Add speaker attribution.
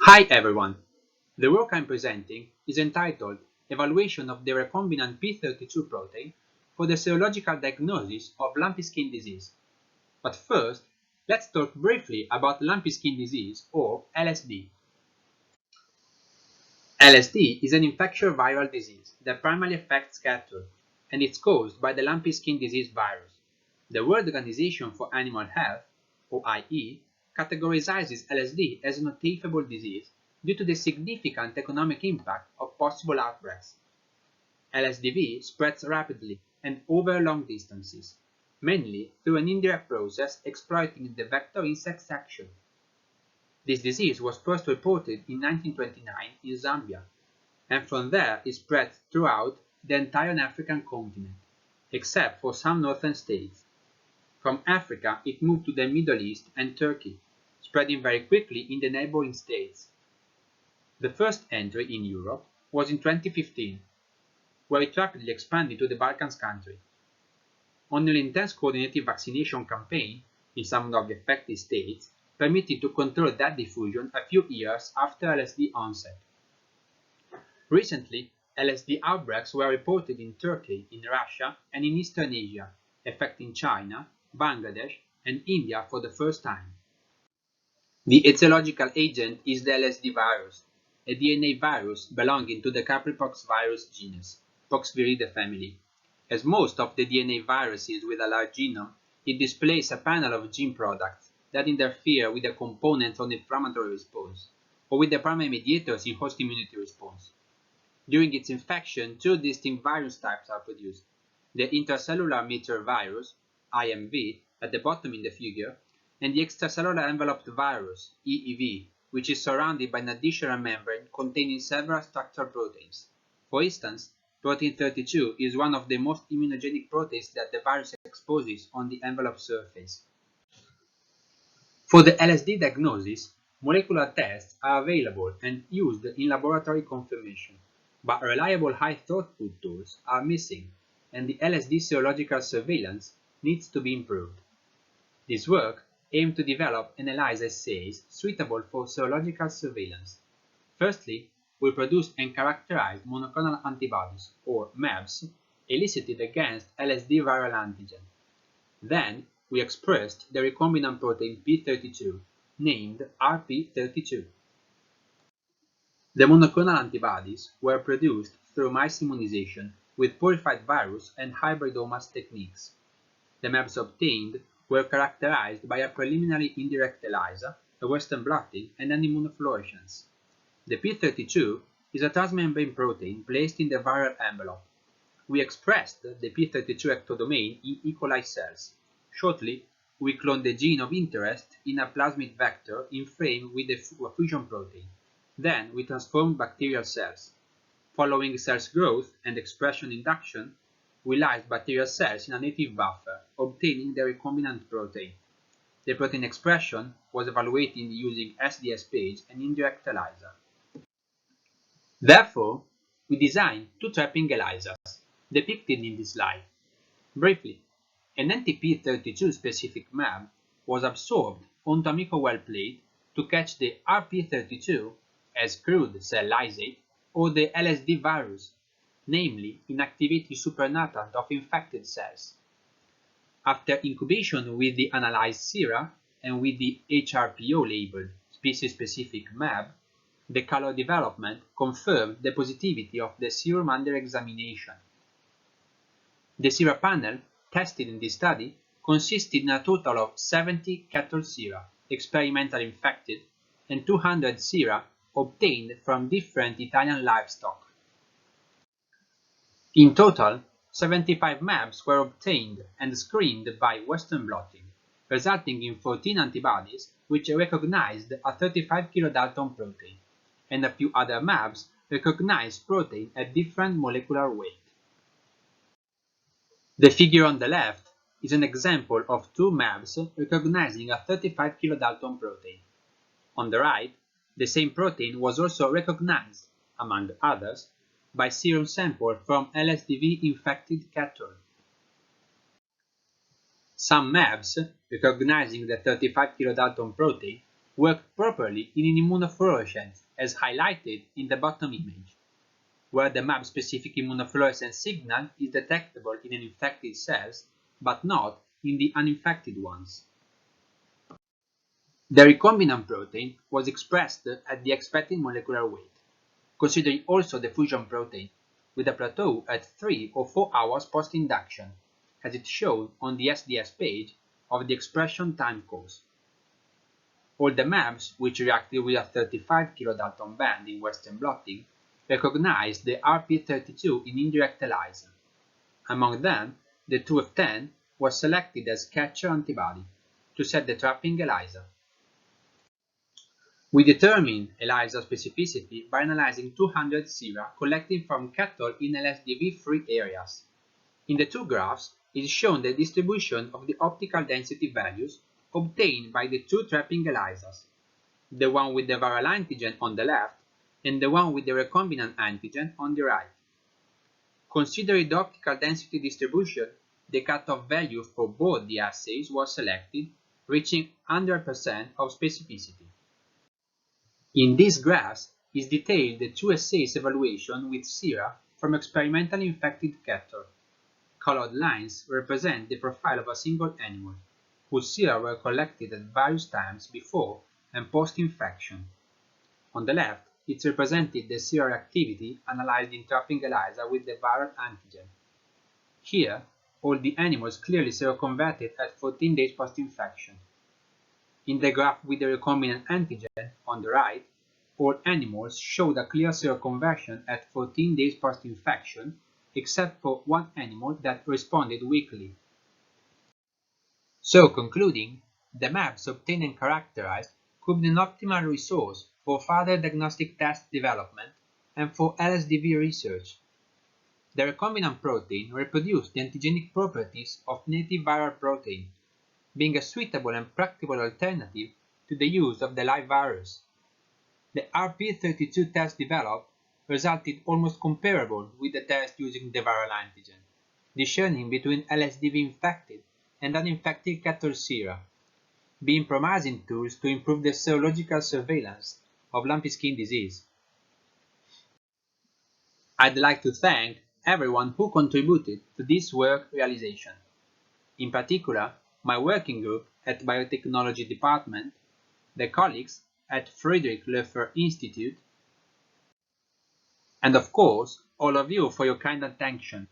Speaker 1: Hi everyone! The work I'm presenting is entitled Evaluation of the recombinant p32 protein for the serological diagnosis of lumpy skin disease. But first, let's talk briefly about lumpy skin disease or LSD. LSD is an infectious viral disease that primarily affects cattle, and it's caused by the lumpy skin disease virus. The World Organization for Animal Health, OIE, categorizes LSD as a noticeable disease due to the significant economic impact of possible outbreaks. LSDV spreads rapidly and over long distances, mainly through an indirect process exploiting the vector insect action. This disease was first reported in 1929 in Zambia, and from there it spread throughout the entire African continent, except for some northern states. From Africa it moved to the Middle East and Turkey, spreading very quickly in the neighboring states. The first entry in Europe was in 2015, where it rapidly expanded to the Balkans countries. Only an intense coordinated vaccination campaign in some of the affected states permitted to control that diffusion a few years after LSD onset. Recently, LSD outbreaks were reported in Turkey, in Russia, and in Eastern Asia, affecting China, Bangladesh, and India for the first time. The etiological agent is the LSD virus, a DNA virus belonging to the Capripox virus genus, Poxviridae family. As most of the DNA viruses with a large genome, it displays a panel of gene products that interfere with the components of the inflammatory response, or with the primary mediators in host immunity response. During its infection, two distinct virus types are produced: the intracellular mature virus, IMV, at the bottom in the figure, and the extracellular enveloped virus, EEV, which is surrounded by an additional membrane containing several structural proteins. For instance, protein 32 is one of the most immunogenic proteins that the virus exposes on the envelope surface. For the LSD diagnosis, molecular tests are available and used in laboratory confirmation, but reliable high-throughput tools are missing, and the LSD serological surveillance needs to be improved. This work aimed to develop and analyze assays suitable for serological surveillance. Firstly, we produced and characterized monoclonal antibodies, or mAbs, elicited against LSD viral antigen. Then, we expressed the recombinant protein p32, named rp32. The monoclonal antibodies were produced through mice immunization with purified virus and hybridomas techniques. The mAbs obtained were characterized by a preliminary indirect ELISA, a Western blotting, and an immunofluorescence. The p32 is a transmembrane protein placed in the viral envelope. We expressed the p32 ectodomain in E. coli cells. Shortly, we cloned the gene of interest in a plasmid vector in frame with a fusion protein. Then we transformed bacterial cells. Following cells growth and expression induction, we lysed bacterial cells in a native buffer, obtaining the recombinant protein. The protein expression was evaluated using SDS page and indirect ELISA. Therefore, we designed two trapping ELISAs, depicted in this slide. Briefly, an anti-p32 specific mAb was absorbed onto a microwell plate to catch the rp32 as crude cell lysate or the LSD virus, namely inactivated supernatant of infected cells. After incubation with the analyzed sera and with the HRPO labeled species-specific mAb, the color development confirmed the positivity of the serum under examination. The sera panel tested in this study consisted in a total of 70 cattle sera, experimentally infected, and 200 sera obtained from different Italian livestock. In total, 75 mAbs were obtained and screened by Western blotting, resulting in 14 antibodies which recognized a 35 kilodalton protein, and a few other mAbs recognized protein at different molecular weight. The figure on the left is an example of two mAbs recognizing a 35 kilodalton protein. On the right, the same protein was also recognized, among others, by serum sample from LSDV-infected cattle. Some mAbs recognizing the 35 kilodalton protein work properly in immunofluorescence as highlighted in the bottom image, where the mAb-specific immunofluorescence signal is detectable in infected cells but not in the uninfected ones. The recombinant protein was expressed at the expected molecular weight, considering also the fusion protein, with a plateau at 3 or 4 hours post-induction, as it shown on the SDS page of the expression time course. All the mAbs which reacted with a 35 kilodalton band in Western blotting recognized the RP32 in indirect ELISA. Among them, the 2F10 was selected as catcher antibody to set the trapping ELISA. We determine ELISA specificity by analyzing 200 sera collected from cattle in LSDV-free areas. In the two graphs is shown the distribution of the optical density values obtained by the two trapping ELISAs, the one with the viral antigen on the left and the one with the recombinant antigen on the right. Considering the optical density distribution, the cutoff value for both the assays was selected, reaching 100% of specificity. In these graphs is detailed the two assays evaluation with sera from experimentally infected cattle. Colored lines represent the profile of a single animal, whose sera were collected at various times before and post-infection. On the left, it represented the sera activity analyzed in trapping ELISA with the viral antigen. Here, all the animals clearly seroconverted at 14 days post-infection. In the graph with the recombinant antigen on the right, all animals showed a clear seroconversion at 14 days post-infection, except for one animal that responded weakly. So, concluding, the mAbs obtained and characterized could be an optimal resource for further diagnostic test development and for LSDV research. The recombinant protein reproduced the antigenic properties of native viral protein, being a suitable and practical alternative to the use of the live virus. The RP32 test developed resulted almost comparable with the test using the viral antigen, discerning between LSDV infected and uninfected cattle sera, being promising tools to improve the serological surveillance of lumpy skin disease. I'd like to thank everyone who contributed to this work realization. In particular, my working group at Biotechnology Department, the colleagues at Friedrich Loeffler Institute, and of course, all of you for your kind attention.